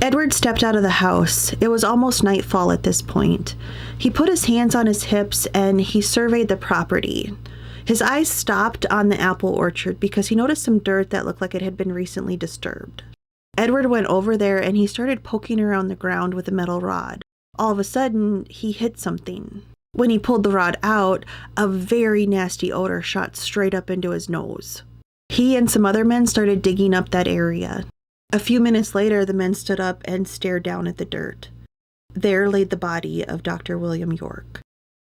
Edward stepped out of the house. It was almost nightfall at this point. He put his hands on his hips and he surveyed the property. His eyes stopped on the apple orchard because he noticed some dirt that looked like it had been recently disturbed. Edward went over there and he started poking around the ground with a metal rod. All of a sudden, he hit something. When he pulled the rod out, a very nasty odor shot straight up into his nose. He and some other men started digging up that area. A few minutes later, the men stood up and stared down at the dirt. There lay the body of Dr. William York.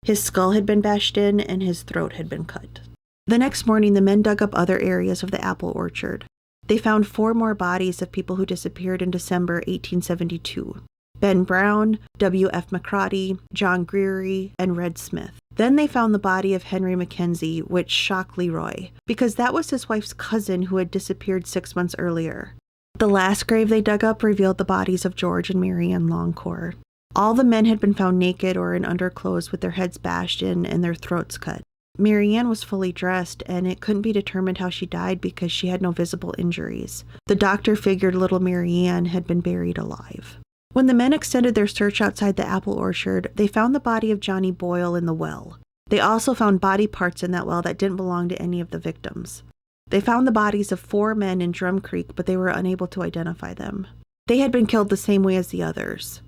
His skull had been bashed in and his throat had been cut. The next morning, the men dug up other areas of the apple orchard. They found 4 more bodies of people who disappeared in December 1872. Ben Brown, W.F. McCrotty, John Greery, and Red Smith. Then they found the body of Henry Mackenzie, which shocked Leroy, because that was his wife's cousin who had disappeared 6 months earlier. The last grave they dug up revealed the bodies of George and Mary Ann Longcore. All the men had been found naked or in underclothes with their heads bashed in and their throats cut. Mary Ann was fully dressed, and it couldn't be determined how she died because she had no visible injuries. The doctor figured little Mary Ann had been buried alive. When the men extended their search outside the apple orchard, they found the body of Johnny Boyle in the well. They also found body parts in that well that didn't belong to any of the victims. They found the bodies of 4 men in Drum Creek, but they were unable to identify them. They had been killed the same way as the others.